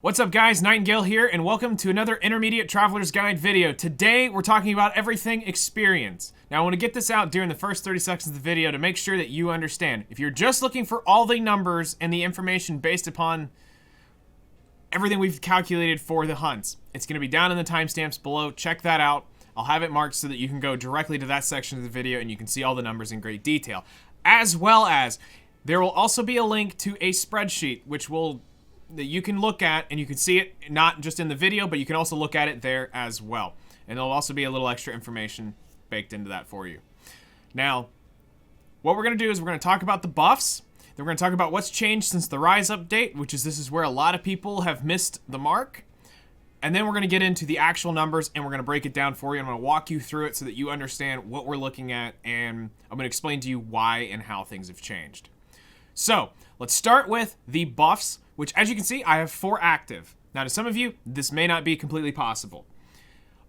What's up guys, Nightingale here, and welcome to another Intermediate Traveler's Guide video. Today, we're talking about everything experience. Now, I want to get this out during the first 30 seconds of the video to make sure that you understand. If you're just looking for all the numbers and the information based upon everything we've calculated for the hunts, it's going to be down in the timestamps below. Check that out. I'll have it marked so that you can go directly to that section of the video and you can see all the numbers in great detail. As well as, there will also be a link to a spreadsheet, that you can look at, and you can see it not just in the video, but you can also look at it there as well. And there'll also be a little extra information baked into that for you. Now, what we're going to do is we're going to talk about the buffs. Then we're going to talk about what's changed since the Rise update, this is where a lot of people have missed the mark. And then we're going to get into the actual numbers, and we're going to break it down for you. I'm going to walk you through it so that you understand what we're looking at, and I'm going to explain to you why and how things have changed. So, let's start with the buffs, which, as you can see, I have 4 active. Now, to some of you, this may not be completely possible.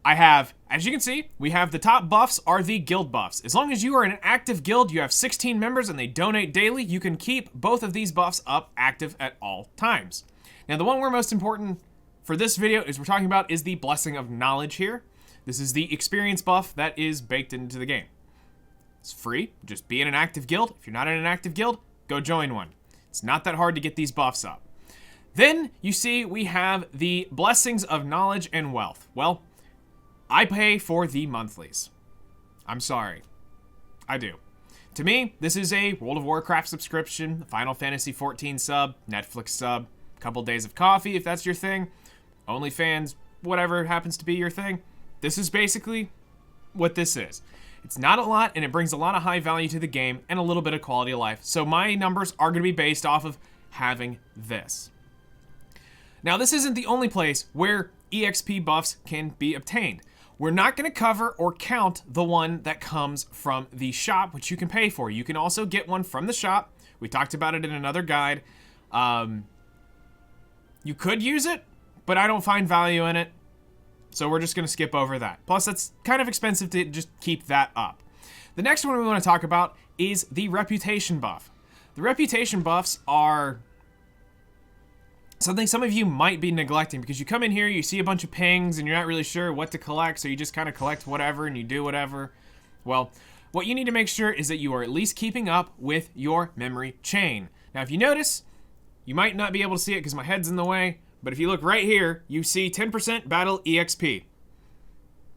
I have, as you can see, we have the top buffs are the guild buffs. As long as you are in an active guild, you have 16 members, and they donate daily, you can keep both of these buffs up active at all times. Now, the one we're most important for this video we're talking about is the Blessing of Knowledge here. This is the experience buff that is baked into the game. It's free. Just be in an active guild. If you're not in an active guild, go join one. It's not that hard to get these buffs up. Then you see we have the Blessings of Knowledge and Wealth. Well, I pay for the monthlies. I'm sorry. I do. To me, this is a World of Warcraft subscription, Final Fantasy 14 sub, Netflix sub, a couple days of coffee if that's your thing, OnlyFans, whatever happens to be your thing. This is basically what this is. It's not a lot, and it brings a lot of high value to the game and a little bit of quality of life. So my numbers are going to be based off of having this. Now, this isn't the only place where EXP buffs can be obtained. We're not going to cover or count the one that comes from the shop, which you can pay for. You can also get one from the shop. We talked about it in another guide. You could use it, but I don't find value in it. So we're just going to skip over that. Plus, it's kind of expensive to just keep that up. The next one we want to talk about is the reputation buff. The reputation buffs are something some of you might be neglecting because you come in here, you see a bunch of pings, and you're not really sure what to collect, so you just kind of collect whatever and you do whatever. Well, what you need to make sure is that you are at least keeping up with your memory chain. Now, if you notice, you might not be able to see it because my head's in the way, but if you look right here, you see 10% battle EXP.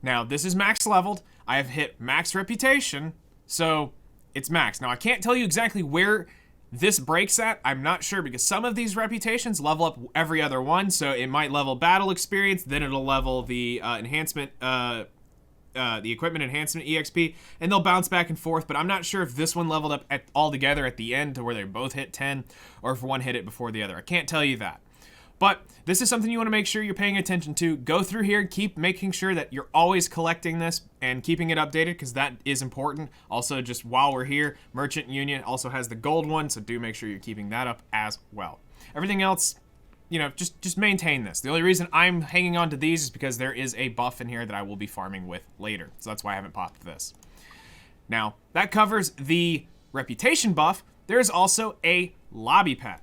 Now, this is max leveled. I have hit max reputation, so it's max. Now, I can't tell you exactly where this breaks at. I'm not sure because some of these reputations level up every other one, so it might level battle experience, then it'll level the enhancement, the equipment enhancement EXP, and they'll bounce back and forth, but I'm not sure if this one leveled up all together at the end to where they both hit 10, or if one hit it before the other. I can't tell you that. But this is something you want to make sure you're paying attention to. Go through here, keep making sure that you're always collecting this and keeping it updated because that is important. Also, just while we're here, Merchant Union also has the gold one, so do make sure you're keeping that up as well. Everything else, you know, just maintain this. The only reason I'm hanging on to these is because there is a buff in here that I will be farming with later, so that's why I haven't popped this. Now, that covers the reputation buff. There is also a lobby pet.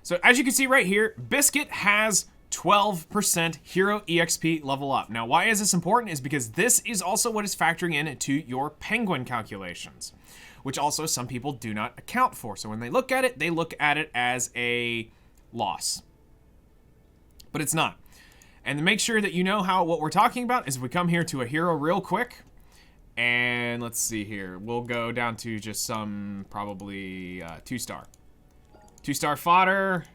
So as you can see right here, Biscuit has 12% hero EXP level up. Now, why is this important is because this is also what is factoring into your penguin calculations, which also some people do not account for. So when they look at it as a loss, but it's not. And to make sure that you know what we're talking about is we come here to a hero real quick. And let's see here. We'll go down to just some probably 2-star. 2-star fodder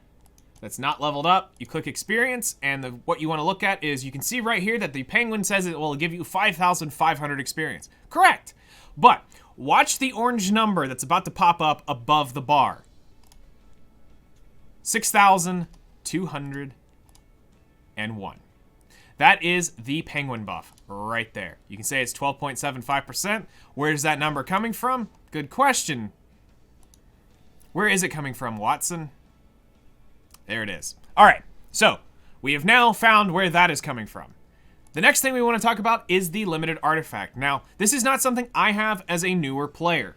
that's not leveled up. You click experience, and what you want to look at is you can see right here that the penguin says it will give you 5,500 experience. Correct. But watch the orange number that's about to pop up above the bar. 6,201. That is the penguin buff right there. You can say it's 12.75%. Where is that number coming from? Good question. Where is it coming from, Watson? There it is. All right, so we have now found where that is coming from. The next thing we want to talk about is the limited artifact. Now, this is not something I have as a newer player,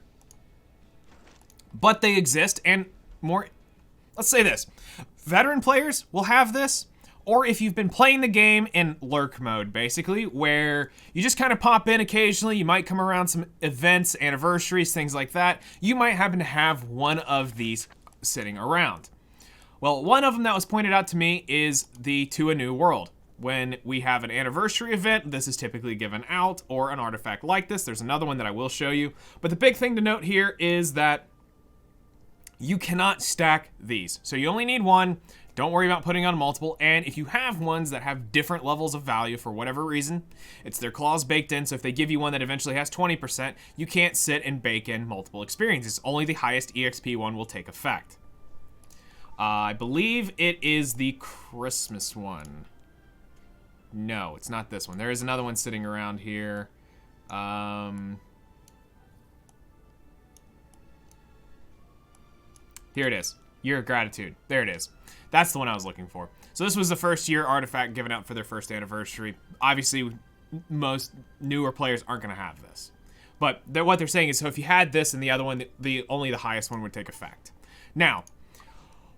but they exist, and more, let's say this. veteran players will have this, or if you've been playing the game in lurk mode, basically, where you just kind of pop in occasionally, you might come around some events, anniversaries, things like that, you might happen to have one of these sitting around. Well, one of them that was pointed out to me is the To a New World. When we have an anniversary event, this is typically given out, or an artifact like this. There's another one that I will show you. But the big thing to note here is that you cannot stack these. So you only need one. Don't worry about putting on multiple. And if you have ones that have different levels of value for whatever reason, it's their clause baked in. So if they give you one that eventually has 20%, you can't sit and bake in multiple experiences. Only the highest EXP one will take effect. I believe it is the Christmas one. No, it's not this one. There is another one sitting around here. Here it is. Year of Gratitude. There it is. That's the one I was looking for. So this was the first year artifact given out for their first anniversary. Obviously, most newer players aren't going to have this. But what they're saying is, so if you had this and the other one, only the highest one would take effect. Now,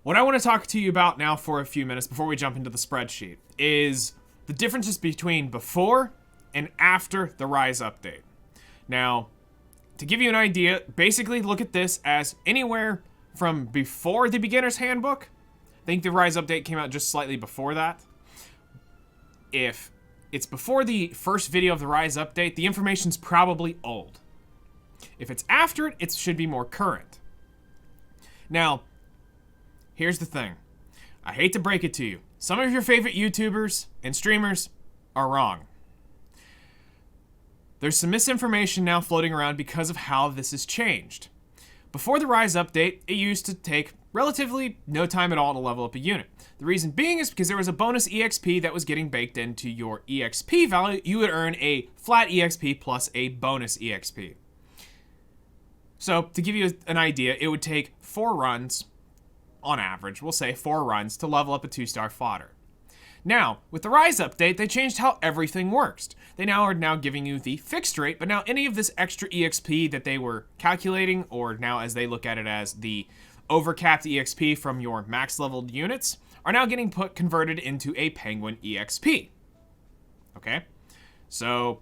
what I want to talk to you about now for a few minutes before we jump into the spreadsheet is the differences between before and after the Rise update. Now, to give you an idea, basically look at this as anywhere from before the beginner's handbook. I think the Rise update came out just slightly before that. If it's before the first video of the Rise update, the information's probably old. If it's after it, it should be more current. Now, here's the thing. I hate to break it to you. Some of your favorite YouTubers and streamers are wrong. There's some misinformation now floating around because of how this has changed. Before the Rise update, it used to take relatively no time at all to level up a unit. The reason being is because there was a bonus EXP that was getting baked into your EXP value. You would earn a flat EXP plus a bonus EXP. So to give you an idea, it would take 4 runs, on average, we'll say 4 runs, to level up a 2-star fodder. Now, with the Rise update, they changed how everything works. They are now giving you the fixed rate, but now any of this extra EXP that they were calculating, or now as they look at it as the overcapped EXP from your max leveled units, are now getting converted into a Penguin EXP. Okay? So,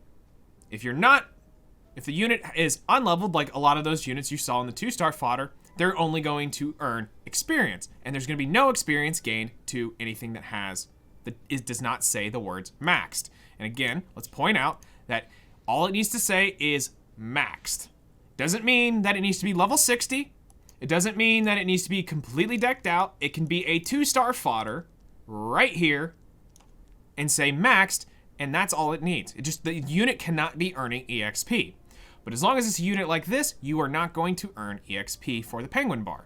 if the unit is unleveled, like a lot of those units you saw in the 2-star fodder, they're only going to earn experience. And there's going to be no experience gained to anything that does not say the words maxed. And again, let's point out that all it needs to say is maxed. Doesn't mean that it needs to be level 60. It doesn't mean that it needs to be completely decked out. It can be a 2-star fodder right here and say maxed, and that's all it needs. The unit cannot be earning EXP. But as long as it's a unit like this, you are not going to earn EXP for the Penguin bar.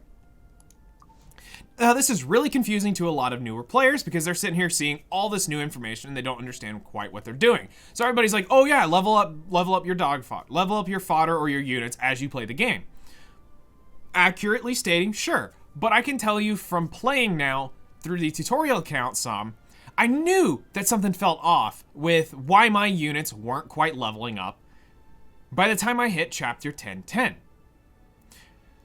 Now, this is really confusing to a lot of newer players because they're sitting here seeing all this new information and they don't understand quite what they're doing. So everybody's like, oh yeah, level up your dog fodder, level up your fodder or your units as you play the game. Accurately stating, sure. But I can tell you from playing now through the tutorial account some, I knew that something felt off with why my units weren't quite leveling up by the time I hit chapter 1010.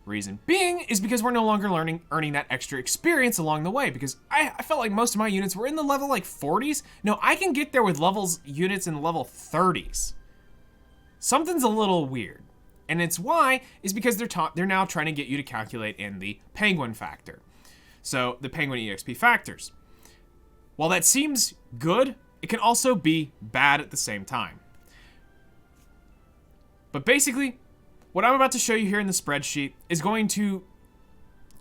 Reason being is because we're no longer earning that extra experience along the way, because I felt like most of my units were in the level like 40s. No, I can get there with units in the level 30s. Something's a little weird. And it's why is because they're now trying to get you to calculate in the Penguin factor. So the Penguin EXP factors. While that seems good, it can also be bad at the same time. But basically, what I'm about to show you here in the spreadsheet is going to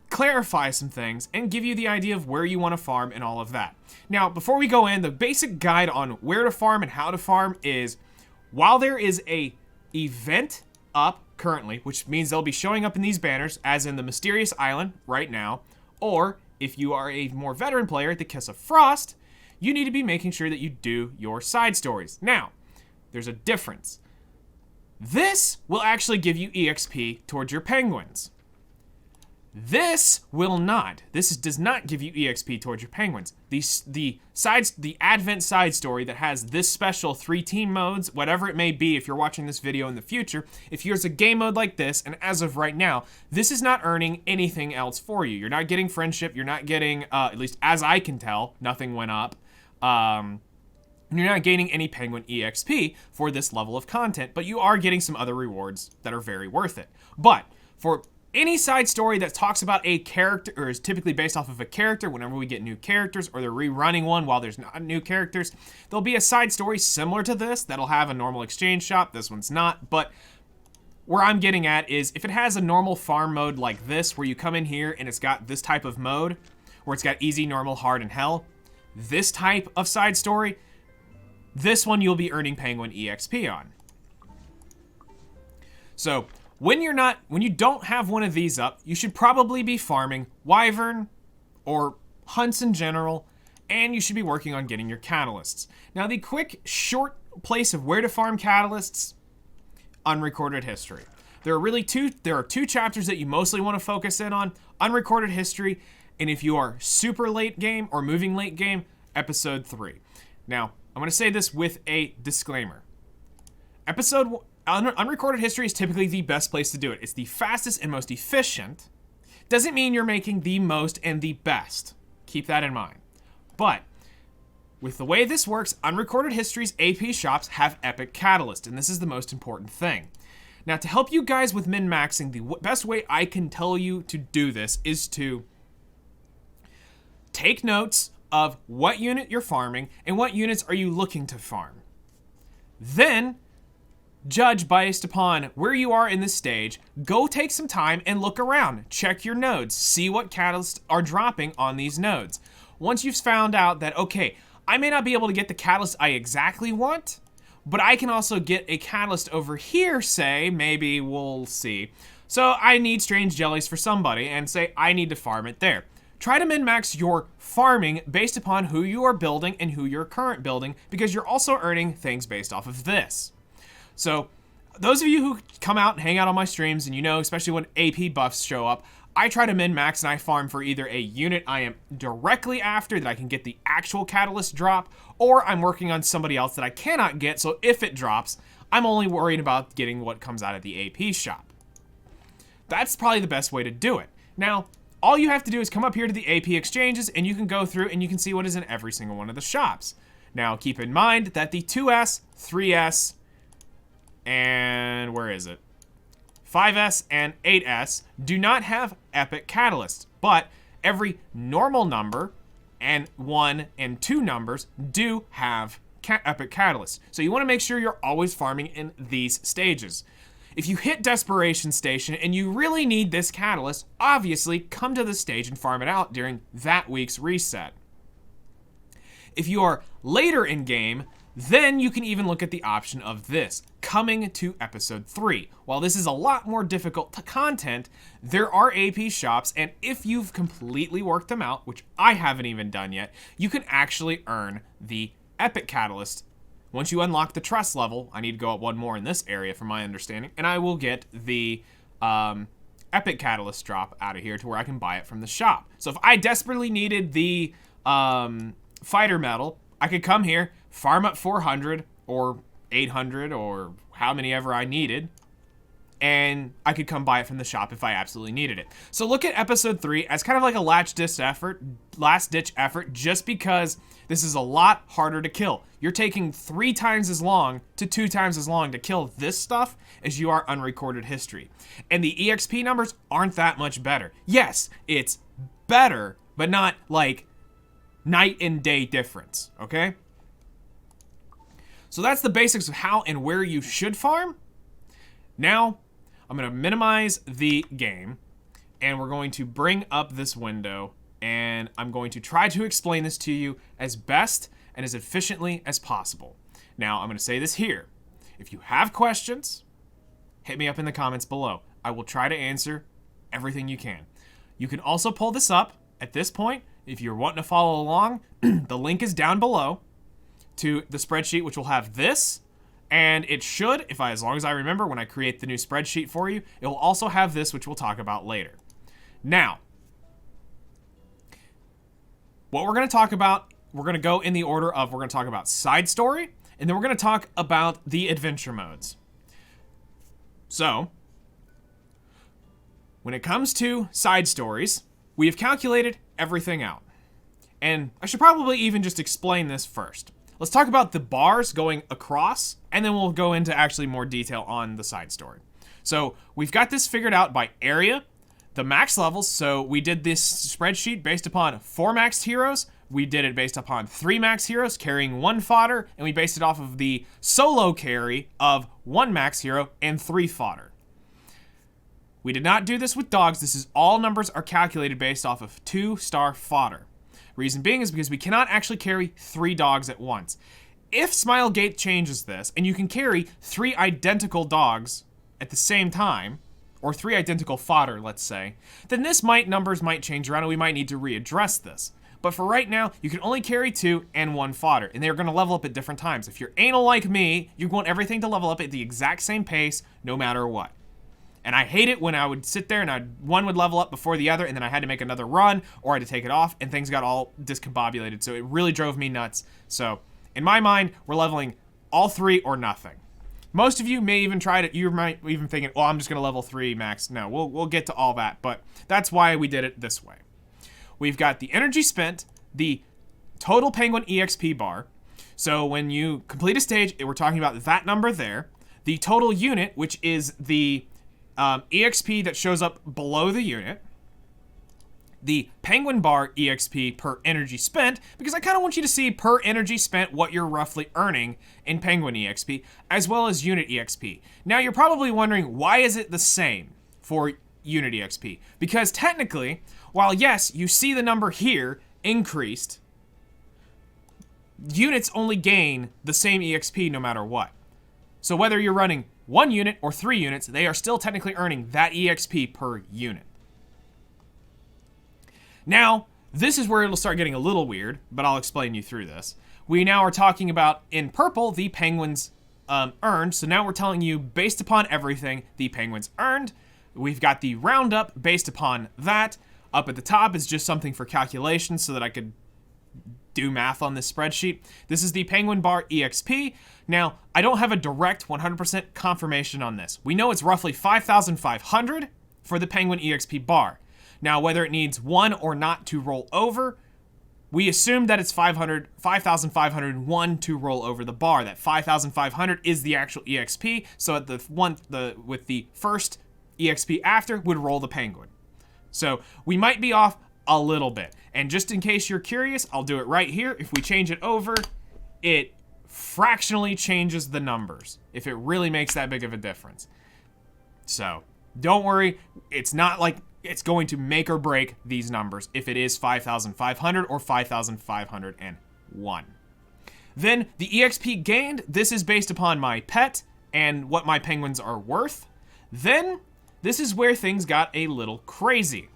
clarify some things and give you the idea of where you want to farm and all of that. Now, before we go in, the basic guide on where to farm and how to farm is, while there is a event up currently, which means they'll be showing up in these banners, as in the Mysterious Island right now, or if you are a more veteran player at the Kiss of Frost, you need to be making sure that you do your side stories. Now, there's a difference. This will actually give you EXP towards your penguins. This will not. This does not give you EXP towards your penguins. The Advent side story that has this special 3 team modes, whatever it may be if you're watching this video in the future, if here's a game mode like this, and as of right now, this is not earning anything else for you. You're not getting friendship, you're not getting, at least as I can tell, nothing went up. You're not gaining any penguin EXP for this level of content, but you are getting some other rewards that are very worth it. But for any side story that talks about a character, or is typically based off of a character, whenever we get new characters, or they're rerunning one while there's not new characters, there'll be a side story similar to this that'll have a normal exchange shop. This one's not, but where I'm getting at is if it has a normal farm mode like this, where you come in here and it's got this type of mode, where it's got easy, normal, hard, and hell, this type of side story, this one you'll be earning penguin EXP on. So, when you don't have one of these up, you should probably be farming wyvern or hunts in general, and you should be working on getting your catalysts. Now, the quick, short place of where to farm catalysts, unrecorded history. There are two chapters that you mostly want to focus in on, unrecorded history, and if you are super late game or moving late game, episode 3. Now, I'm going to say this with a disclaimer. Unrecorded history is typically the best place to do it. It's the fastest and most efficient. Doesn't mean you're making the most and the best. Keep that in mind. But with the way this works, unrecorded history's AP shops have epic catalyst, and this is the most important thing. Now, to help you guys with min-maxing, the best way I can tell you to do this is to take notes of what unit you're farming and what units are you looking to farm. Then judge based upon where you are in this stage. Go take some time and look around. Check your nodes. See what catalysts are dropping on these nodes. Once you've found out that, okay, I may not be able to get the catalyst I exactly want, but I can also get a catalyst over here, say, maybe we'll see. So I need strange jellies for somebody, and say I need to farm it there. Try to min-max your farming based upon who you are building and who you're current building, because you're also earning things based off of this. So, those of you who come out and hang out on my streams, and you know, especially when AP buffs show up, I try to min-max and I farm for either a unit I am directly after that I can get the actual catalyst drop, or I'm working on somebody else that I cannot get, so if it drops, I'm only worried about getting what comes out of the AP shop. That's probably the best way to do it. Now, all you have to do is come up here to the AP exchanges, and you can go through and you can see what is in every single one of the shops. Now, keep in mind that the 2S, 3S, and where is it? 5S and 8S do not have epic catalysts, but every normal number and 1 and 2 numbers do have epic catalysts. So you want to make sure you're always farming in these stages. If you hit Desperation Station and you really need this catalyst, obviously come to this stage and farm it out during that week's reset. If you are later in game, then you can even look at the option of this, coming to episode 3. While this is a lot more difficult to content, there are AP shops, and if you've completely worked them out, which I haven't even done yet, you can actually earn the epic catalyst. Once you unlock the trust level, I need to go up one more in this area from my understanding, and I will get the epic catalyst drop out of here to where I can buy it from the shop. So if I desperately needed the fighter medal, I could come here, farm up 400 or 800 or how many ever I needed, and I could come buy it from the shop if I absolutely needed it. So look at episode 3 as kind of like a last ditch effort, just because this is a lot harder to kill. You're taking 3 times as long to 2 times as long to kill this stuff as you are unrecorded history. And the EXP numbers aren't that much better. Yes, it's better, but not like night and day difference, okay? So that's the basics of how and where you should farm. Now, I'm going to minimize the game, and we're going to bring up this window, and I'm going to try to explain this to you as best and as efficiently as possible. Now, I'm going to say this here. If you have questions, hit me up in the comments below. I will try to answer everything you can. You can also pull this up at this point. If you're wanting to follow along, the link is down below to the spreadsheet, which will have this, and it should, as long as I remember when I create the new spreadsheet for you, it will also have this, which we'll talk about later. Now, what we're going to talk about, we're going to go in the order of, we're going to talk about side story, and then we're going to talk about the adventure modes. So, when it comes to side stories, we have calculated everything out. And I should probably even just explain this first. Let's talk about the bars going across, and then we'll go into actually more detail on the side story. So we've got this figured out by area, the max levels. So we did this spreadsheet based upon 4 max heroes. We did it based upon 3 max heroes carrying 1 fodder, and we based it off of the solo carry of 1 max hero and 3 fodder. We did not do this with dogs. This is all numbers are calculated based off of 2-star fodder. Reason being is because we cannot actually carry 3 dogs at once. If Smilegate changes this, and you can carry 3 identical dogs at the same time, or 3 identical fodder, let's say, then numbers might change around and we might need to readdress this. But for right now, you can only carry 2 and 1 fodder, and they're going to level up at different times. If you're anal like me, you want everything to level up at the exact same pace, no matter what. And I hate it when I would sit there and one would level up before the other, and then I had to make another run, or I had to take it off, and things got all discombobulated, so it really drove me nuts. So, in my mind, we're leveling all 3 or nothing. Most of you may even try to, you might even thinking, well, I'm just going to level 3 max. No, we'll get to all that, but that's why we did it this way. We've got the energy spent, the total penguin EXP bar. So when you complete a stage, we're talking about that number there. The total unit, which is the EXP that shows up below the unit. The penguin bar EXP per energy spent, because I kind of want you to see per energy spent what you're roughly earning in penguin EXP, as well as unit EXP. Now you're probably wondering, why is it the same for unit EXP? Because technically, while yes, you see the number here increased, units only gain the same EXP no matter what. So whether you're running 1 unit or 3 units, they are still technically earning that EXP per unit. Now, this is where it'll start getting a little weird, but I'll explain you through this. We now are talking about, in purple, the penguins earned. So now we're telling you, based upon everything, the penguins earned. We've got the roundup based upon that. Up at the top is just something for calculation so that I could do math on this spreadsheet. This is the penguin bar EXP. Now, I don't have a direct 100% confirmation on this. We know it's roughly 5,500 for the penguin EXP bar. Now, whether it needs 1 or not to roll over, we assume that it's 5,501 to roll over the bar. That 5,500 is the actual EXP, so at with the first EXP after would roll the penguin. So we might be off a little bit. And just in case you're curious, I'll do it right here. If we change it over, it fractionally changes the numbers, if it really makes that big of a difference. So don't worry, it's not like it's going to make or break these numbers if it is 5,500 or 5,501. Then the EXP gained, this is based upon my pet and what my penguins are worth. Then this is where things got a little crazy.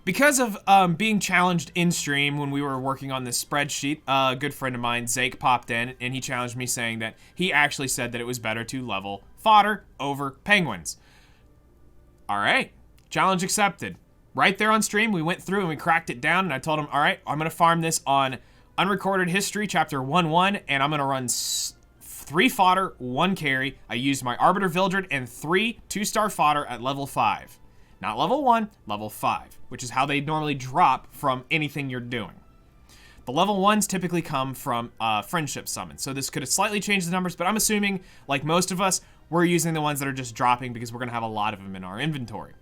Because of being challenged in stream when we were working on this spreadsheet, a good friend of mine, Zake, popped in and he challenged me saying that he actually said that it was better to level fodder over penguins. All right. Challenge accepted. Right there on stream, we went through and we cracked it down, and I told him, all right, I'm going to farm this on Unrecorded History, Chapter 1-1, and I'm going to run 3 fodder, 1 carry. I used my Arbiter Vildred and 3 2-star fodder at level 5. Not level 1, level 5, which is how they normally drop from anything you're doing. The level 1s typically come from friendship summons, so this could have slightly changed the numbers, but I'm assuming, like most of us, we're using the ones that are just dropping because we're going to have a lot of them in our inventory.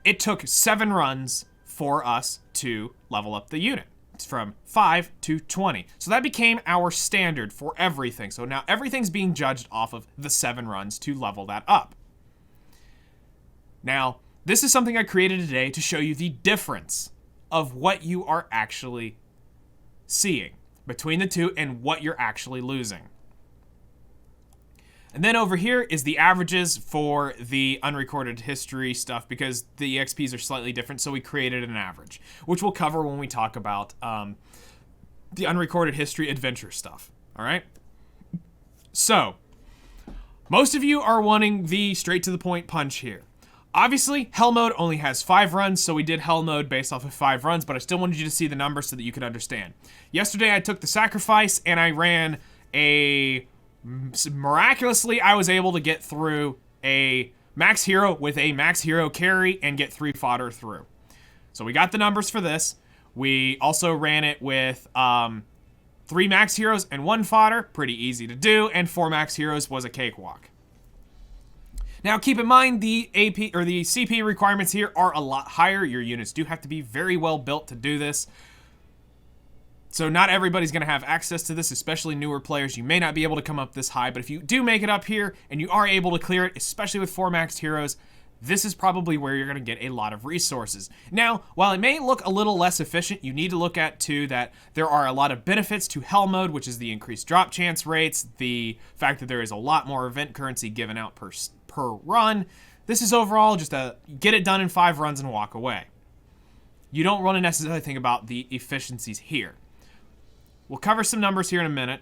It took 7 runs for us to level up the unit. It's from 5 to 20. So that became our standard for everything. So now everything's being judged off of the 7 runs to level that up. Now, this is something I created today to show you the difference of what you are actually seeing between the two and what you're actually losing. And then over here is the averages for the Unrecorded History stuff, because the EXPs are slightly different, so we created an average, which we'll cover when we talk about the Unrecorded History adventure stuff, all right? So, most of you are wanting the straight-to-the-point punch here. Obviously, Hell Mode only has 5 runs, so we did Hell Mode based off of 5 runs, but I still wanted you to see the numbers so that you could understand. Yesterday, I took the sacrifice, and I ran a... Miraculously, I was able to get through a max hero with a max hero carry and get 3 fodder through. So we got the numbers for this. We also ran it with 3 max heroes and 1 fodder, pretty easy to do, and 4 max heroes was a cakewalk. Now, keep in mind, the AP or the CP requirements here are a lot higher. Your units do have to be very well built to do this. So not everybody's going to have access to this, especially newer players. You may not be able to come up this high, but if you do make it up here and you are able to clear it, especially with 4 maxed heroes, this is probably where you're going to get a lot of resources. Now, while it may look a little less efficient, you need to look at, too, that there are a lot of benefits to Hell Mode, which is the increased drop chance rates, the fact that there is a lot more event currency given out per run. This is overall just a get it done in 5 runs and walk away. You don't want to necessarily think about the efficiencies here. We'll cover some numbers here in a minute.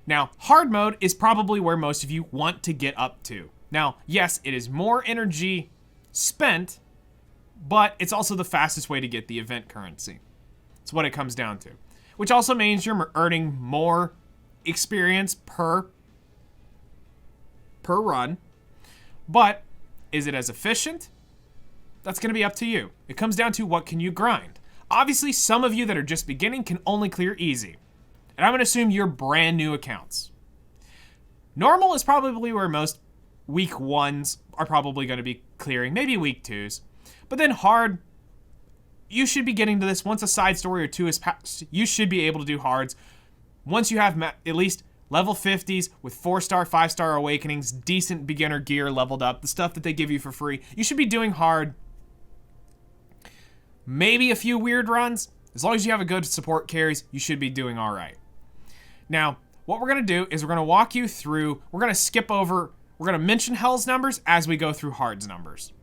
Now, hard mode is probably where most of you want to get up to. Now, yes, it is more energy spent, but it's also the fastest way to get the event currency. It's what it comes down to. Which also means you're earning more experience per run. But is it as efficient? That's going to be up to you. It comes down to what can you grind. Obviously, some of you that are just beginning can only clear easy. And I'm going to assume you're brand new accounts. Normal is probably where most week 1s are probably going to be clearing, maybe week 2s. But then hard, you should be getting to this once a side story or 2 is passed. You should be able to do hards once you have at least level 50s with 4-star, 5-star awakenings, decent beginner gear leveled up, the stuff that they give you for free. You should be doing hard. Maybe a few weird runs. As long as you have a good support carries, you should be doing all right. Now, what we're going to do is we're going to walk you through, we're going to skip over, we're going to mention Hell's numbers as we go through Hard's numbers.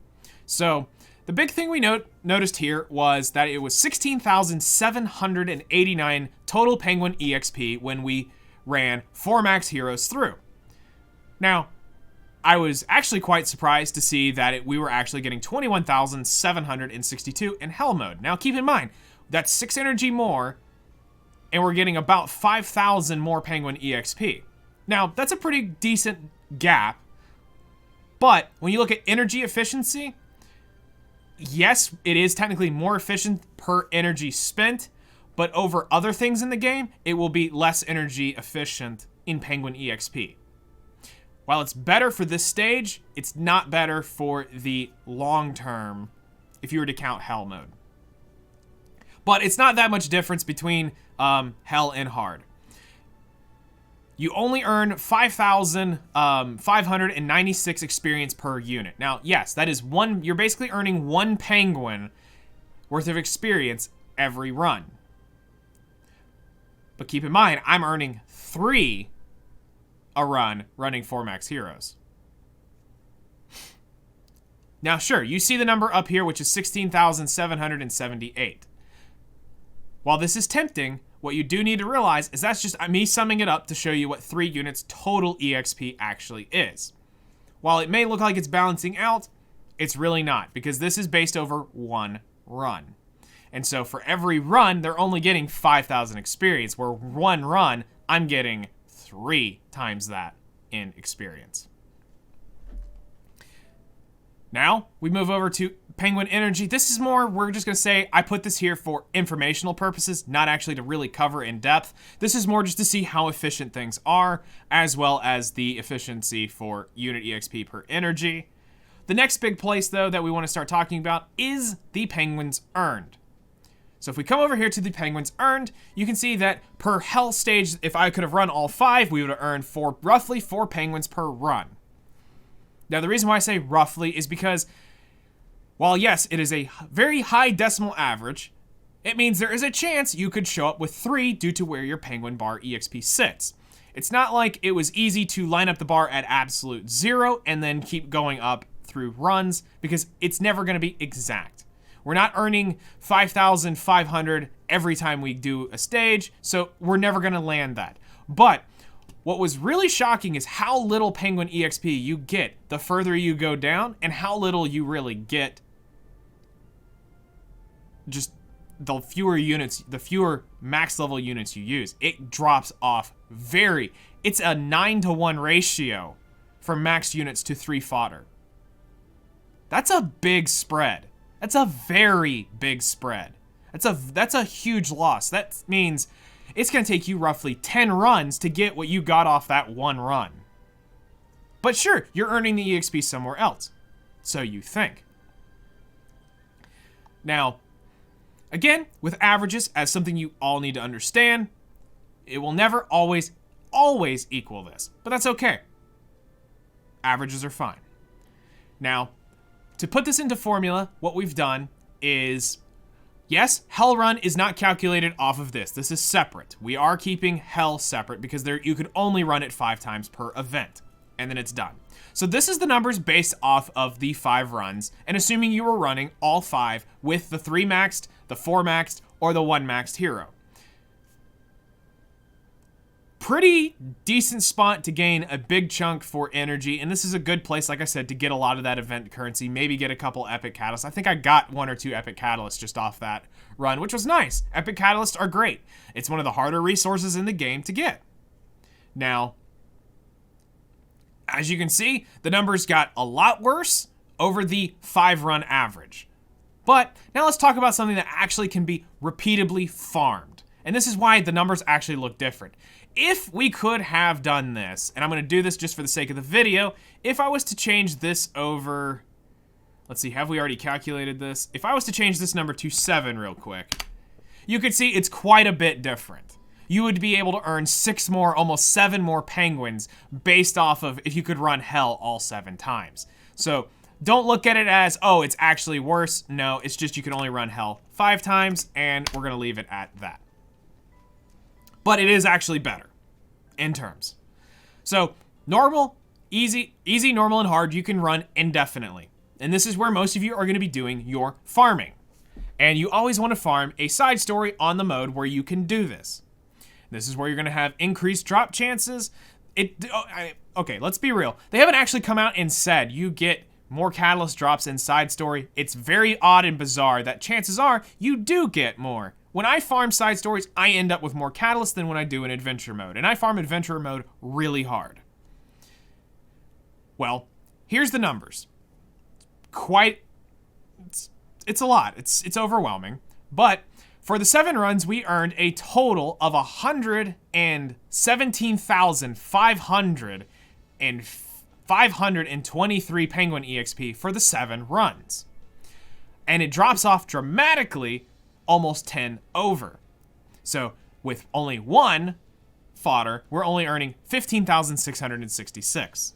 So, the big thing we noticed here was that it was 16,789 total Penguin EXP when we ran 4 max heroes through. Now, I was actually quite surprised to see that we were actually getting 21,762 in Hell Mode. Now, keep in mind, that's 6 energy more, and we're getting about 5,000 more Penguin EXP. Now, that's a pretty decent gap, but when you look at energy efficiency, yes, it is technically more efficient per energy spent, but over other things in the game, it will be less energy efficient in Penguin EXP. While it's better for this stage, it's not better for the long term if you were to count Hell Mode. But it's not that much difference between Hell and Hard. You only earn 5,596 experience per unit. Now, yes, that is you're basically earning 1 penguin worth of experience every run. But keep in mind, I'm earning 3 a run running 4 max heroes. Now, sure, you see the number up here, which is 16,778. While this is tempting, what you do need to realize is that's just me summing it up to show you what 3 units total EXP actually is. While it may look like it's balancing out, it's really not, because this is based over 1 run. And so for every run, they're only getting 5,000 experience, where 1 run, I'm getting 3 times that in experience. Now, we move over to Penguin Energy. This is more, we're just going to say, I put this here for informational purposes, not actually to really cover in depth. This is more just to see how efficient things are, as well as the efficiency for unit EXP per energy. The next big place, though, that we want to start talking about is the Penguins earned. So if we come over here to the Penguins earned, you can see that per Hell stage, if I could have run all 5, we would have earned roughly 4 Penguins per run. Now, the reason why I say roughly is because, while yes, it is a very high decimal average, it means there is a chance you could show up with 3 due to where your Penguin bar EXP sits. It's not like it was easy to line up the bar at absolute 0 and then keep going up through runs, because it's never going to be exact. We're not earning 5,500 every time we do a stage, so we're never going to land that. But what was really shocking is how little Penguin EXP you get the further you go down, and how little you really get just the fewer units, the fewer max level units you use. It drops off it's a 9-to-1 ratio for max units to 3 fodder. That's a big spread. That's a very big spread. That's a huge loss. That means it's gonna take you roughly 10 runs to get what you got off that one run. But sure, you're earning the EXP somewhere else. So you think. Now, again, with averages, as something you all need to understand, it will never always equal this, but that's okay. Averages are fine. Now, to put this into formula, what we've done is, yes, Hell Run is not calculated off of this. This is separate. We are keeping Hell separate because you can only run it 5 times per event, and then it's done. So this is the numbers based off of the 5 runs, and assuming you were running all 5 with the 3 maxed, the 4 maxed, or the 1 maxed hero. Pretty decent spot to gain a big chunk for energy, and this is a good place, like I said, to get a lot of that event currency, maybe get a couple epic catalysts. I think I got 1 or 2 epic catalysts just off that run, which was nice. Epic catalysts are great. It's one of the harder resources in the game to get. Now, as you can see, the numbers got a lot worse over the 5-run average. But now let's talk about something that actually can be repeatably farmed. And this is why the numbers actually look different. If we could have done this, and I'm going to do this just for the sake of the video, if I was to change this over, let's see, have we already calculated this? If I was to change this number to 7 real quick, you could see it's quite a bit different. You would be able to earn 6 more, almost 7 more penguins based off of if you could run Hell all 7 times. So don't look at it as, oh, it's actually worse. No, it's just you can only run Hell 5 times, and we're going to leave it at that. But it is actually better in terms. So normal, easy, normal, and hard, you can run indefinitely. And this is where most of you are going to be doing your farming. And you always want to farm a side story on the mode where you can do this. This is where you're going to have increased drop chances. Okay, let's be real. They haven't actually come out and said you get more catalyst drops in side story. It's very odd and bizarre that chances are you do get more. When I farm side stories, I end up with more catalyst than when I do in adventure mode. And I farm adventure mode really hard. Well, here's the numbers. It's a lot. It's overwhelming. But for the 7 runs, we earned a total of 117,523 Penguin EXP for the 7 runs. And it drops off dramatically, almost 10 over. So with only 1 fodder, we're only earning 15,666.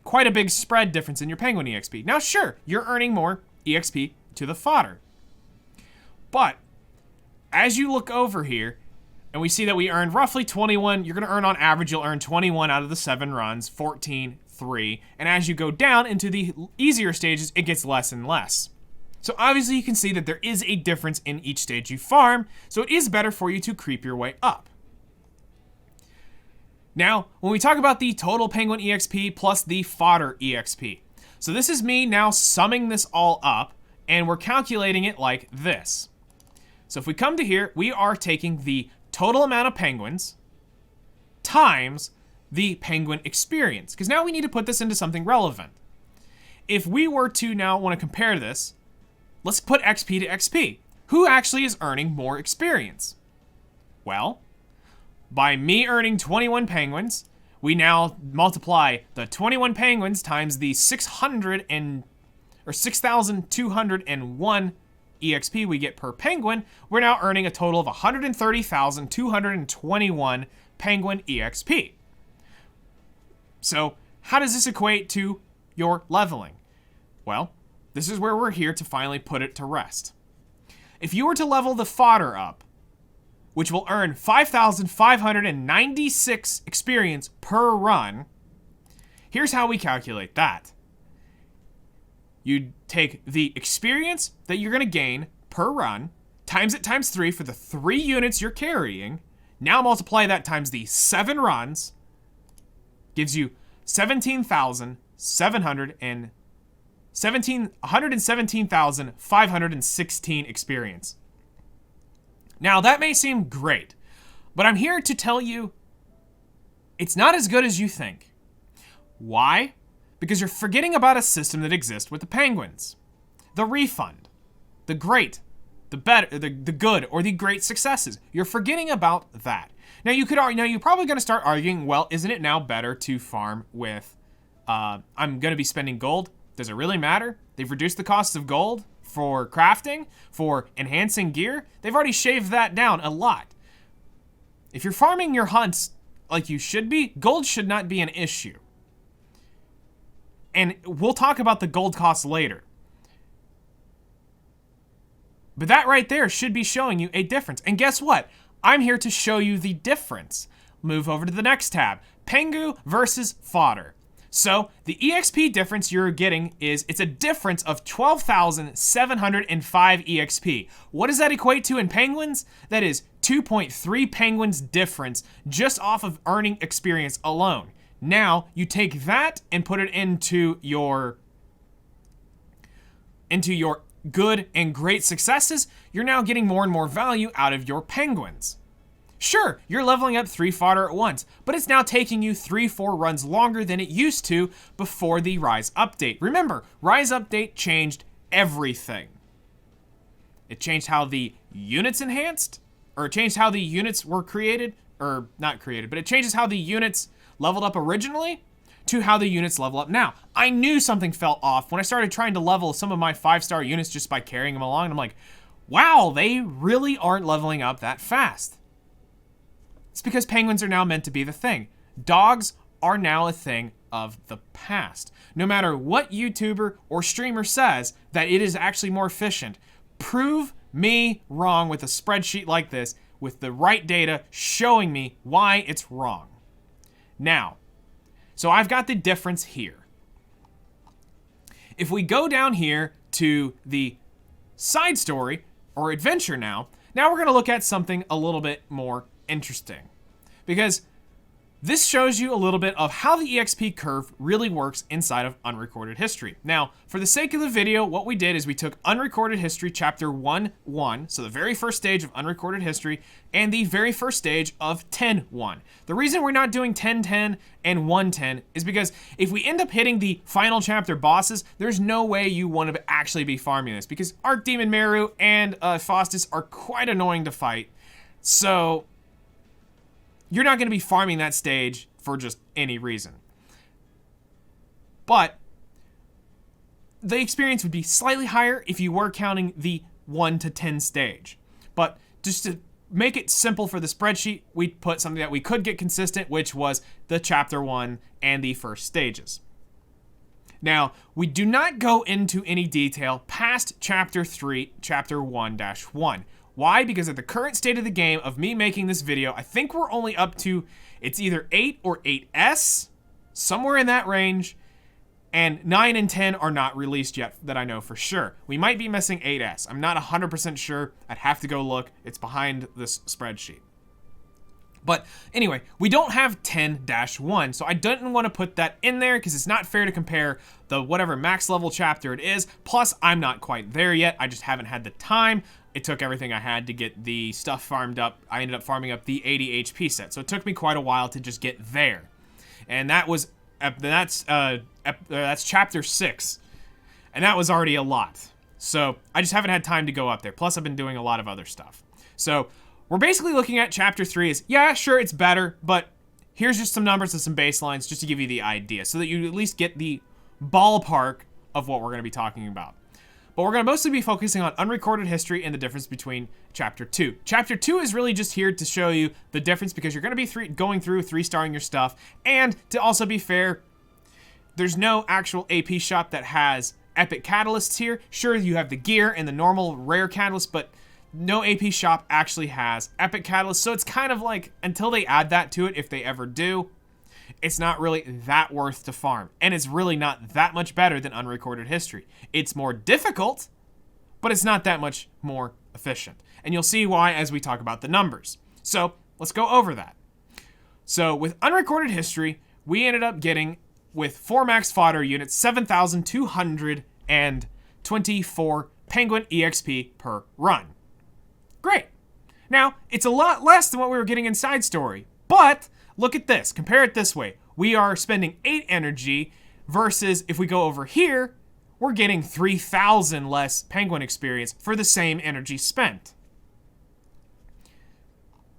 Quite a big spread difference in your Penguin EXP. Now sure, you're earning more EXP to the fodder. But as you look over here, and we see that we earned roughly 21, you're gonna earn on average, you'll earn 21 out of the 7 runs, 14, 3. And as you go down into the easier stages, it gets less and less. So obviously you can see that there is a difference in each stage you farm, so it is better for you to creep your way up. Now, when we talk about the total Penguin EXP plus the fodder EXP, so this is me now summing this all up, and we're calculating it like this. So if we come to here, we are taking the total amount of penguins times the penguin experience, because now we need to put this into something relevant. If we were to now want to compare this, let's put XP to XP. Who actually is earning more experience? Well, by me earning 21 penguins, we now multiply the 21 penguins times the 6,201 EXP we get per penguin. We're now earning a total of 130,221 penguin EXP. So how does this equate to your leveling? Well, this is where we're here to finally put it to rest. If you were to level the fodder up, which will earn 5,596 experience per run, here's how we calculate that. You take the experience that you're going to gain per run, times it times 3 for the 3 units you're carrying, Now multiply that times the 7 runs, gives you 117,516 experience. Now that may seem great, but I'm here to tell you it's not as good as you think. Why? Because you're forgetting about a system that exists with the penguins. The refund, the great, the better, the good, or the great successes. You're forgetting about that. Now you could argue, now you're probably going to start arguing, well, isn't it now better to farm with, I'm going to be spending gold? Does it really matter? They've reduced the cost of gold for crafting, for enhancing gear. They've already shaved that down a lot. If you're farming your hunts like you should be, gold should not be an issue. And we'll talk about the gold costs later. But that right there should be showing you a difference. And guess what? I'm here to show you the difference. Move over to the next tab. Pengu versus Fodder. So the EXP difference you're getting is, it's a difference of 12,705 EXP. What does that equate to in penguins? That is 2.3 penguins difference just off of earning experience alone. Now you take that and put it into your good and great successes. You're now getting more and more value out of your penguins. Sure, you're leveling up 3 fodder at once, but it's now taking you 3-4 runs longer than it used to before the Rise update. Remember, Rise update changed everything. It changed how the units enhanced, or it changed how the units were created, or not created, but it changes how the units leveled up originally to how the units level up now. I knew something felt off when I started trying to level some of my 5-star units just by carrying them along. And I'm like, wow, they really aren't leveling up that fast. It's because penguins are now meant to be the thing. Dogs are now a thing of the past. No matter what YouTuber or streamer says that it is actually more efficient, prove me wrong with a spreadsheet like this with the right data showing me why it's wrong. Now, so I've got the difference here. If we go down here to the side story or adventure now we're going to look at something a little bit more interesting, because this shows you a little bit of how the EXP curve really works inside of Unrecorded History. Now, for the sake of the video, what we did is we took Unrecorded History Chapter 1.1, so the very first stage of Unrecorded History, and the very first stage of 10.1. The reason we're not doing 10.10 and 1.10 is because if we end up hitting the final chapter bosses, there's no way you want to actually be farming this, because Archdemon Meru and Faustus are quite annoying to fight. So you're not going to be farming that stage for just any reason. But the experience would be slightly higher if you were counting the 1 to 10 stage. But just to make it simple for the spreadsheet, we put something that we could get consistent, which was the chapter 1 and the first stages. Now, we do not go into any detail past chapter 3, chapter 1-1. Why? Because at the current state of the game of me making this video, I think we're only up to, it's either 8 or 8S, somewhere in that range, and 9 and 10 are not released yet that I know for sure. We might be missing 8S. I'm not 100% sure. I'd have to go look. It's behind this spreadsheet. But anyway, we don't have 10-1, so I didn't want to put that in there because it's not fair to compare the whatever max level chapter it is. Plus, I'm not quite there yet. I just haven't had the time. It took everything I had to get the stuff farmed up. I ended up farming up the 80 HP set, so it took me quite a while to just get there. And that's chapter 6, and that was already a lot. So I just haven't had time to go up there. Plus, I've been doing a lot of other stuff. So we're basically looking at chapter 3 as, yeah, sure, it's better, but here's just some numbers and some baselines just to give you the idea so that you at least get the ballpark of what we're going to be talking about. But we're going to mostly be focusing on Unrecorded History and the difference between Chapter 2. Chapter 2 is really just here to show you the difference because you're going to be going through 3-starring your stuff. And to also be fair, there's no actual AP shop that has epic catalysts here. Sure, you have the gear and the normal rare catalyst, but no AP shop actually has epic catalysts. So it's kind of like, until they add that to it, if they ever do, it's not really that worth to farm. And it's really not that much better than Unrecorded History. It's more difficult, but it's not that much more efficient. And you'll see why as we talk about the numbers. So let's go over that. So with unrecorded history, we ended up getting, with 4 max fodder units, 7,224 Penguin EXP per run. Great. Now, it's a lot less than what we were getting in Side Story, but look at this. Compare it this way. We are spending 8 energy versus if we go over here, we're getting 3,000 less Penguin experience for the same energy spent.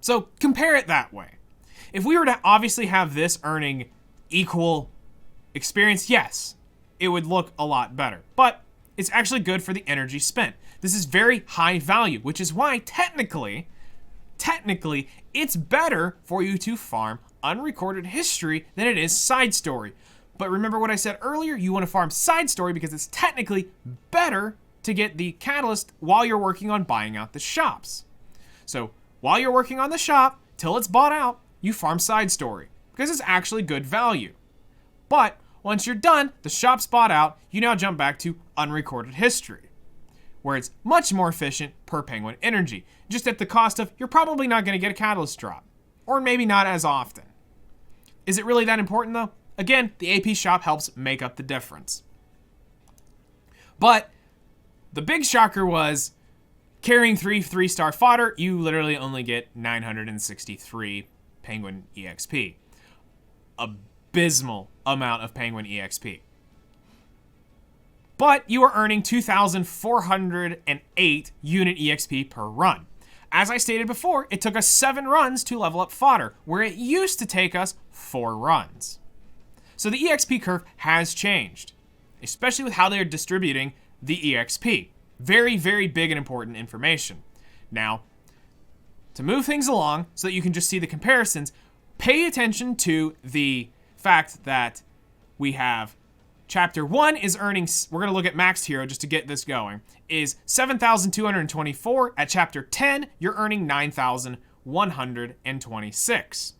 So compare it that way. If we were to obviously have this earning equal experience, yes, it would look a lot better. But it's actually good for the energy spent. This is very high value, which is why technically, it's better for you to farm unrecorded history than it is Side Story. But remember what I said earlier, you want to farm Side Story because it's technically better to get the catalyst while you're working on buying out the shops. So while you're working on the shop, till it's bought out, you farm Side Story because it's actually good value. But once you're done, the shop's bought out, you now jump back to unrecorded history, where it's much more efficient per Penguin energy, just at the cost of you're probably not going to get a catalyst drop, or maybe not as often. Is it really that important though? Again, the AP shop helps make up the difference. But the big shocker was carrying 3-star fodder, you literally only get 963 Penguin EXP. Abysmal amount of Penguin EXP. But you are earning 2,408 unit EXP per run. As I stated before, it took us 7 runs to level up fodder, where it used to take us 4 runs. So the EXP curve has changed, especially with how they're distributing the EXP. Very, very big and important information. Now, to move things along so that you can just see the comparisons, pay attention to the fact that we have Chapter 1 is earning, we're going to look at Maxed Hero just to get this going, is 7,224. At Chapter 10, you're earning 9,126.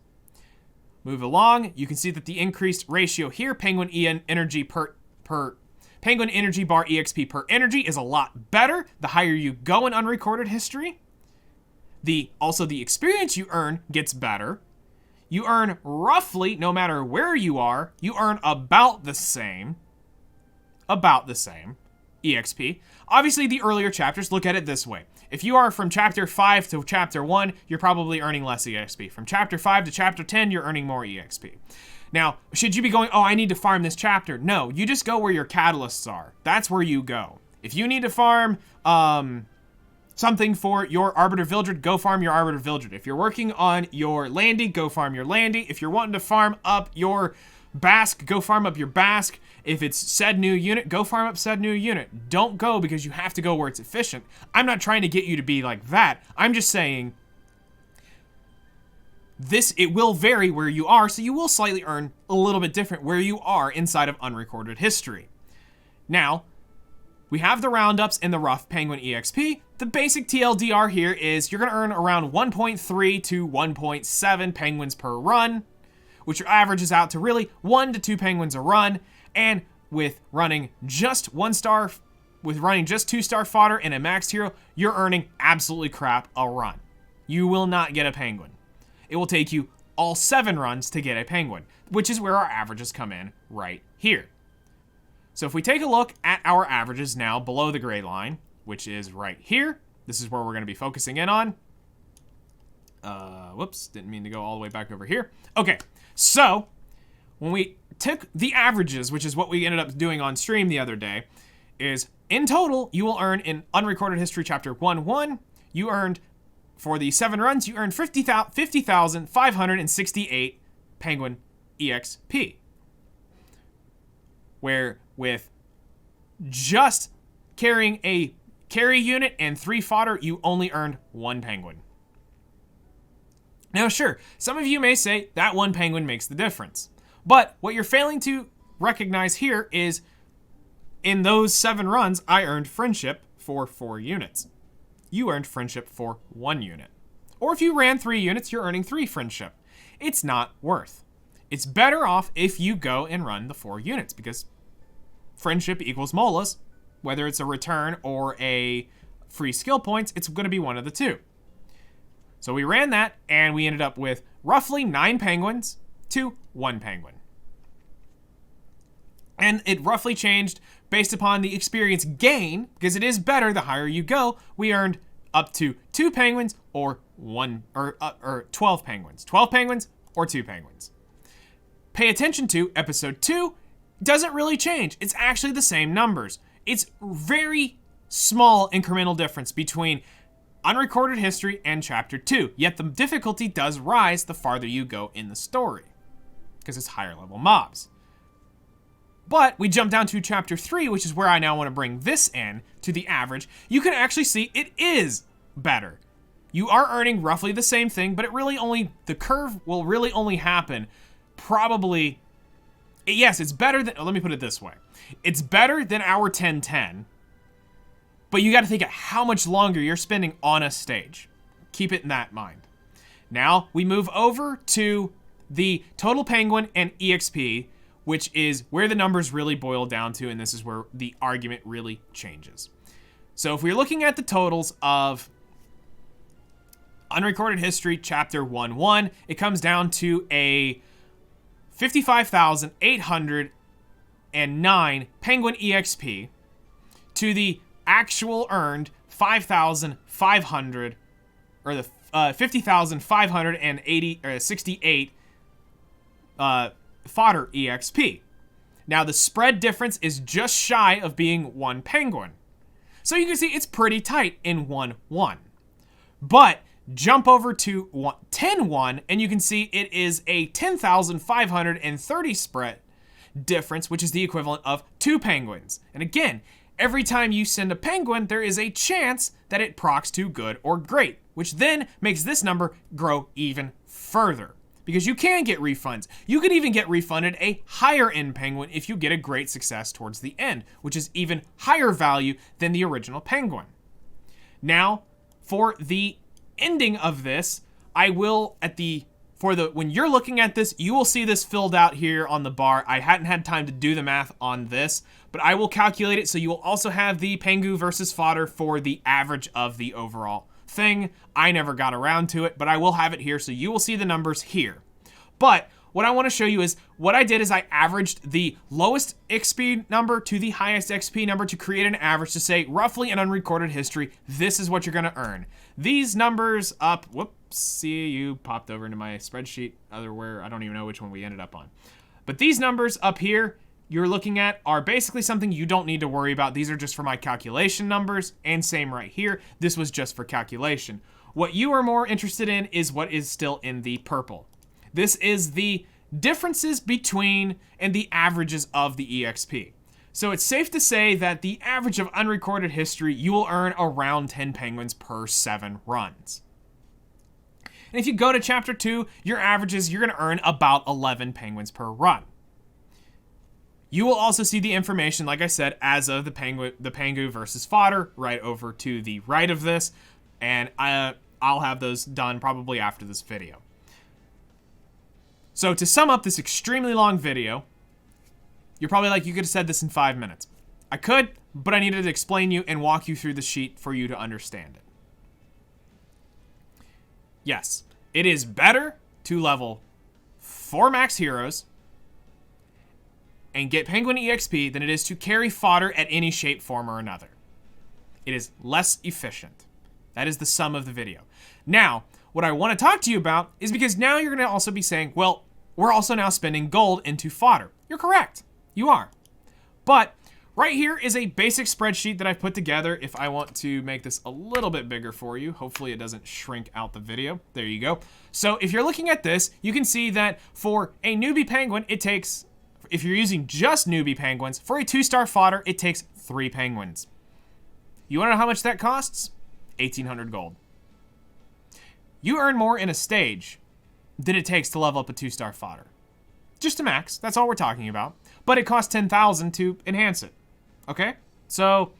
Move along, you can see that the increased ratio here, Penguin energy Penguin energy bar EXP per energy is a lot better the higher you go in unrecorded history. Also the experience you earn gets better. You earn roughly, no matter where you are, you earn about the same EXP. Obviously, the earlier chapters, look at it this way. If you are from Chapter 5 to Chapter 1, you're probably earning less EXP. From Chapter 5 to Chapter 10, you're earning more EXP. Now, should you be going, oh, I need to farm this chapter? No, you just go where your catalysts are. That's where you go. If you need to farm something for your Arbiter Vildred, go farm your Arbiter Vildred. If you're working on your Landy, go farm your Landy. If you're wanting to farm up your Basque, go farm up your Basque. If it's said new unit, go farm up said new unit. Don't go because you have to go where it's efficient. I'm not trying to get you to be like that. I'm just saying it will vary where you are, so you will slightly earn a little bit different where you are inside of unrecorded history. Now, we have the roundups in the rough Penguin EXP. The basic TLDR here is you're going to earn around 1.3 to 1.7 Penguins per run, which averages out to really 1 to 2 Penguins a run. And with running just 2-star fodder and a maxed hero, you're earning absolutely crap a run. You will not get a Penguin. It will take you all 7 runs to get a Penguin, which is where our averages come in right here. So if we take a look at our averages now below the gray line, which is right here, this is where we're going to be focusing in on. Whoops, didn't mean to go all the way back over here. Okay, so when we took the averages, which is what we ended up doing on stream the other day, is in total, you will earn in Unrecorded History Chapter 1-1, you earned, for the 7 runs, you earned 50,568 Penguin EXP. Where with just carrying a carry unit and 3 fodder, you only earned 1 Penguin. Now sure, some of you may say that 1 Penguin makes the difference. But what you're failing to recognize here is in those 7 runs, I earned friendship for 4 units. You earned friendship for 1 unit. Or if you ran 3 units, you're earning 3 friendship. It's not worth. It's better off if you go and run the 4 units because friendship equals molas. Whether it's a return or a free skill points, it's going to be one of the two. So we ran that, and we ended up with roughly 9 penguins to 1 penguin. And it roughly changed based upon the experience gain, because it is better the higher you go. We earned up to 2 penguins or 12 penguins. 12 penguins or 2 penguins. Pay attention to episode 2. Doesn't really change. It's actually the same numbers. It's very small incremental difference between Unrecorded History and Chapter 2. Yet the difficulty does rise the farther you go in the story, because it's higher level mobs. But we jump down to Chapter 3, which is where I now want to bring this in to the average. You can actually see it is better. You are earning roughly the same thing, but the curve will really only happen probably, yes, it's better than, let me put it this way. It's better than our 1010, but you got to think of how much longer you're spending on a stage. Keep it in that mind. Now we move over to the total penguin and EXP, which is where the numbers really boil down to, and this is where the argument really changes. So if we're looking at the totals of Unrecorded History Chapter 1-1, it comes down to a 55,809 penguin EXP to the actual earned 5,500, or the 50,568 Fodder EXP. Now the spread difference is just shy of being 1 penguin. So you can see it's pretty tight in 1-1. But jump over to 10-1 and you can see it is a 10,530 spread difference, which is the equivalent of 2 penguins. And again, every time you send a penguin, there is a chance that it procs to good or great, which then makes this number grow even further. Because you can get refunds. You can even get refunded a higher end penguin if you get a great success towards the end, which is even higher value than the original penguin. Now, for the ending of this, I will when you're looking at this, you will see this filled out here on the bar. I hadn't had time to do the math on this, but I will calculate it so you will also have the Pengu versus Fodder for the average of the overall thing. I never got around to it, but I will have it here so you will see the numbers here. But what I want to show you is what I did is I averaged the lowest XP number to the highest XP number to create an average to say roughly in Unrecorded History, this is what you're going to earn. These numbers up, you popped over into my spreadsheet otherwhere. I don't even know which one we ended up on. But these numbers up here you're looking at are basically something you don't need to worry about. These are just for my calculation numbers, and same right here. This was just for calculation. What you are more interested in is what is still in the purple. This is the differences between and the averages of the EXP. So it's safe to say that the average of Unrecorded History, you will earn around 10 penguins per 7 runs. And if you go to Chapter 2, your averages, you're going to earn about 11 penguins per run. You will also see the information, like I said, as of the Pengu versus Fodder right over to the right of this, and I'll have those done probably after this video. So to sum up this extremely long video, you're probably like, you could have said this in 5 minutes. I could, but I needed to explain you and walk you through the sheet for you to understand it. Yes, it is better to level 4 max heroes and get Penguin EXP than it is to carry Fodder at any shape, form, or another. It is less efficient. That is the sum of the video. Now, what I want to talk to you about is because now you're going to also be saying, well, we're also now spending gold into Fodder. You're correct. You are. But right here is a basic spreadsheet that I've put together. If I want to make this a little bit bigger for you, hopefully it doesn't shrink out the video. There you go. So if you're looking at this, you can see that for a newbie penguin, it takes, if you're using just newbie penguins, for a 2-star Fodder, it takes 3 penguins. You want to know how much that costs? 1,800 gold. You earn more in a stage than it takes to level up a 2-star Fodder. Just to max, that's all we're talking about. But it costs 10,000 to enhance it. Okay? So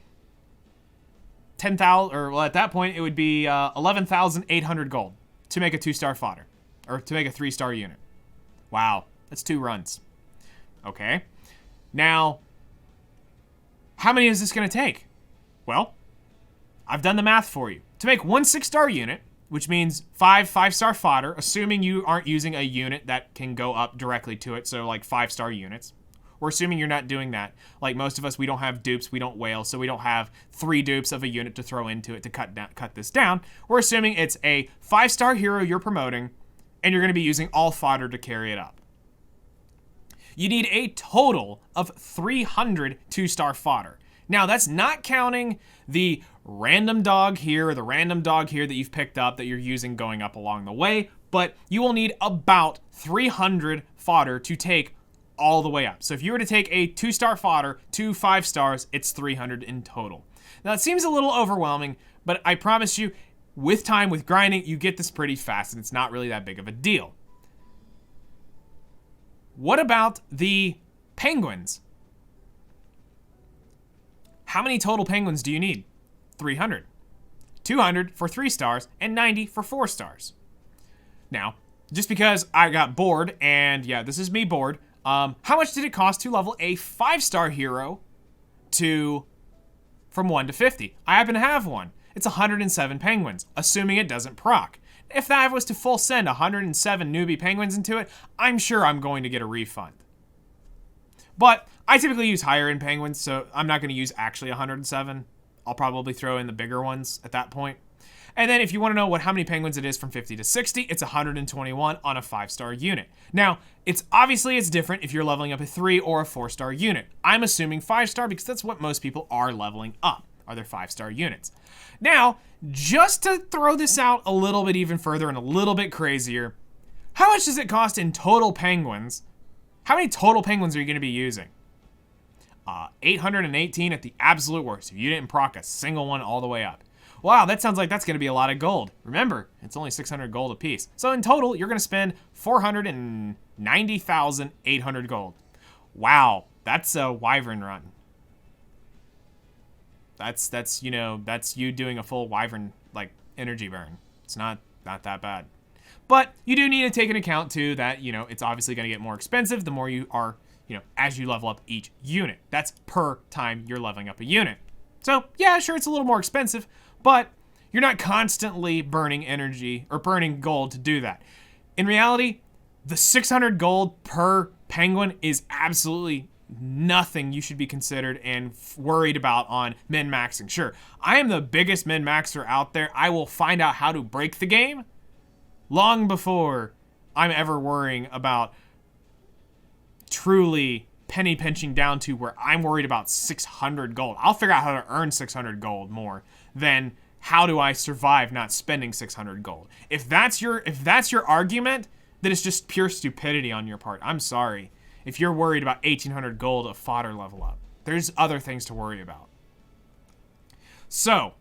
10,000, or well, at that point it would be 11,800 gold to make a 2-star Fodder, or to make a 3-star unit. Wow, that's 2 runs. Okay. Now, how many is this going to take? Well, I've done the math for you. To make one 6-star unit, which means 5-star fodder, assuming you aren't using a unit that can go up directly to it, so like 5-star units. We're assuming you're not doing that. Like most of us, we don't have dupes, we don't whale, so we don't have 3 dupes of a unit to throw into it to cut this down. We're assuming it's a 5-star hero you're promoting, and you're going to be using all fodder to carry it up. You need a total of 300 2-star fodder. Now, that's not counting the random dog here or the random dog here that you've picked up that you're using going up along the way, but you will need about 300 fodder to take all the way up. So if you were to take a 2-star fodder to 5 stars, it's 300 in total. Now, it seems a little overwhelming, but I promise you, with time, with grinding, you get this pretty fast, and it's not really that big of a deal. What about the penguins? How many total penguins do you need? 300. 200 for 3 stars and 90 for 4 stars. Now, just because I got bored, and yeah, this is me bored, how much did it cost to level a 5-star hero from 1 to 50? I happen to have one. It's 107 penguins, assuming it doesn't proc. If that was to full send 107 newbie penguins into it, I'm sure I'm going to get a refund. But I typically use higher end penguins, so I'm not going to use actually 107. I'll probably throw in the bigger ones at that point. And then if you want to know how many penguins it is from 50 to 60, it's 121 on a 5-star unit. Now, it's different if you're leveling up a 3 or a 4-star unit. I'm assuming 5-star because that's what most people are leveling up, are their 5-star units. Now, just to throw this out a little bit even further and a little bit crazier, how much does it cost in total penguins? How many total penguins are you going to be using? 818 at the absolute worst, if you didn't proc a single one all the way up. Wow, that sounds like that's going to be a lot of gold. Remember, it's only 600 gold a piece. So in total, you're going to spend 490,800 gold. Wow, that's a wyvern run. That's you doing a full wyvern like energy burn. It's not that bad. But you do need to take into account too that, it's obviously going to get more expensive the more you are, as you level up each unit. That's per time you're leveling up a unit. So yeah, sure, it's a little more expensive, but you're not constantly burning energy or burning gold to do that. In reality, the 600 gold per penguin is absolutely nothing you should be considered and worried about on min-maxing. Sure, I am the biggest min-maxer out there. I will find out how to break the game long before I'm ever worrying about truly penny pinching down to where I'm worried about 600 gold. I'll figure out how to earn 600 gold more than how do I survive not spending 600 gold. If that's your argument, then it's just pure stupidity on your part. I'm sorry. If you're worried about 1,800 gold of fodder level up, there's other things to worry about. So,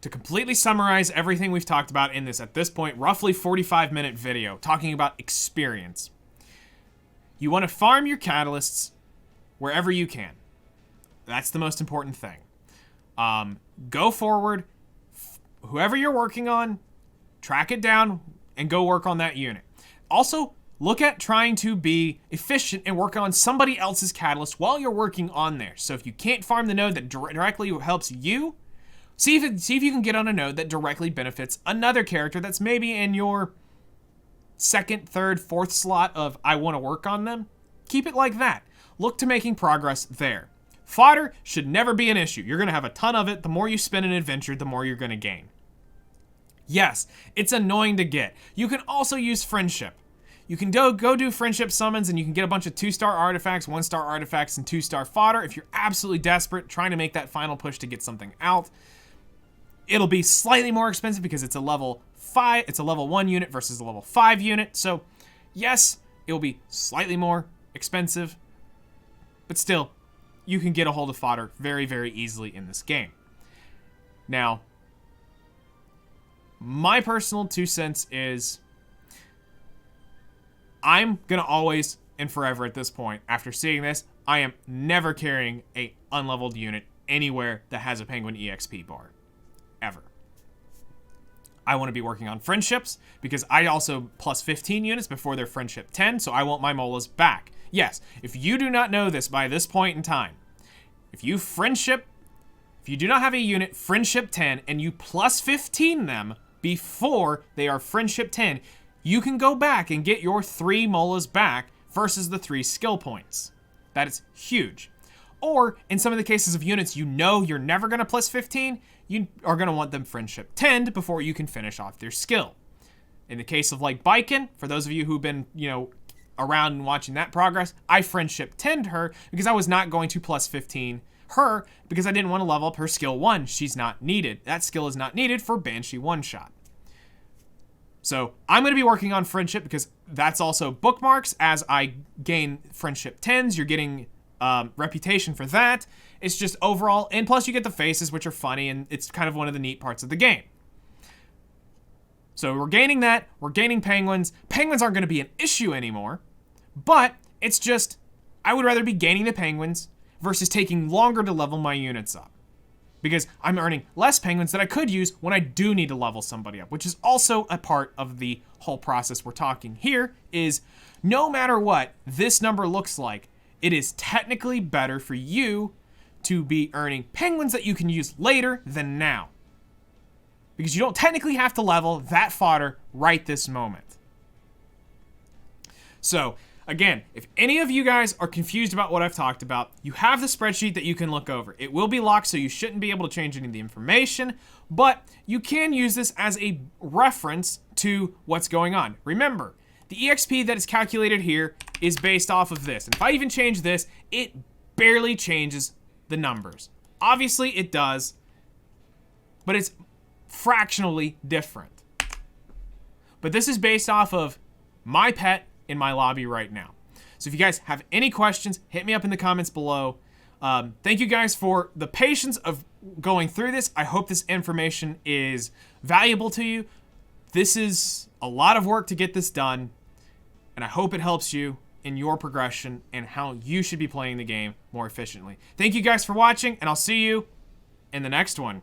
to completely summarize everything we've talked about in this, at this point, roughly 45-minute video, talking about experience. You want to farm your catalysts wherever you can. That's the most important thing. Go forward, whoever you're working on, track it down, and go work on that unit. Also, look at trying to be efficient and work on somebody else's catalyst while you're working on there. So if you can't farm the node that directly helps you, see if you can get on a node that directly benefits another character that's maybe in your second, third, fourth slot of I want to work on them. Keep it like that. Look to making progress there. Fodder should never be an issue. You're going to have a ton of it. The more you spend in an adventure, the more you're going to gain. Yes, it's annoying to get. You can also use friendship. You can go do friendship summons and you can get a bunch of 2-star artifacts, 1-star artifacts, and 2-star fodder if you're absolutely desperate, trying to make that final push to get something out. It'll be slightly more expensive because it's a level 5, it's a level 1 unit versus a level 5 unit. So yes, it will be slightly more expensive, but still, you can get a hold of fodder very, very easily in this game. Now, my personal 2 cents is I'm going to always and forever at this point, after seeing this, I am never carrying a unleveled unit anywhere that has a Penguin EXP bar. Ever. I want to be working on friendships because I also plus 15 units before their friendship 10, so I want my molas back. Yes, if you do not know this by this point in time, if you do not have a unit friendship 10 and you plus 15 them before they are friendship 10, you can go back and get your 3 molas back versus the 3 skill points. That is huge. Or in some of the cases of units you know you're never going to plus 15, you are going to want them friendship 10 before you can finish off their skill. In the case of like Biken, for those of you who've been, around and watching that progress, I friendship 10'd her because I was not going to plus 15 her because I didn't want to level up her skill 1. She's not needed. That skill is not needed for Banshee one-shot. So I'm going to be working on friendship because that's also bookmarks. As I gain friendship 10s, you're getting reputation for that. It's just overall, and plus you get the faces, which are funny, and it's kind of one of the neat parts of the game. So we're gaining that. We're gaining penguins. Penguins aren't going to be an issue anymore, but it's just, I would rather be gaining the penguins versus taking longer to level my units up, because I'm earning less penguins that I could use when I do need to level somebody up, which is also a part of the whole process we're talking here. Is no matter what this number looks like, it is technically better for you to be earning penguins that you can use later than now, because you don't technically have to level that fodder right this moment. So again, if any of you guys are confused about what I've talked about, you have the spreadsheet that you can look over. It will be locked, so you shouldn't be able to change any of the information, but you can use this as a reference to what's going on. Remember, the EXP that is calculated here is based off of this. And if I even change this, it barely changes the numbers. Obviously it does, but it's fractionally different. But this is based off of my pet in my lobby right now. So if you guys have any questions, hit me up in the comments below. Thank you guys for the patience of going through this. I hope this information is valuable to you. This is a lot of work to get this done, and I hope it helps you in your progression and how you should be playing the game more efficiently. Thank you guys for watching, and I'll see you in the next one.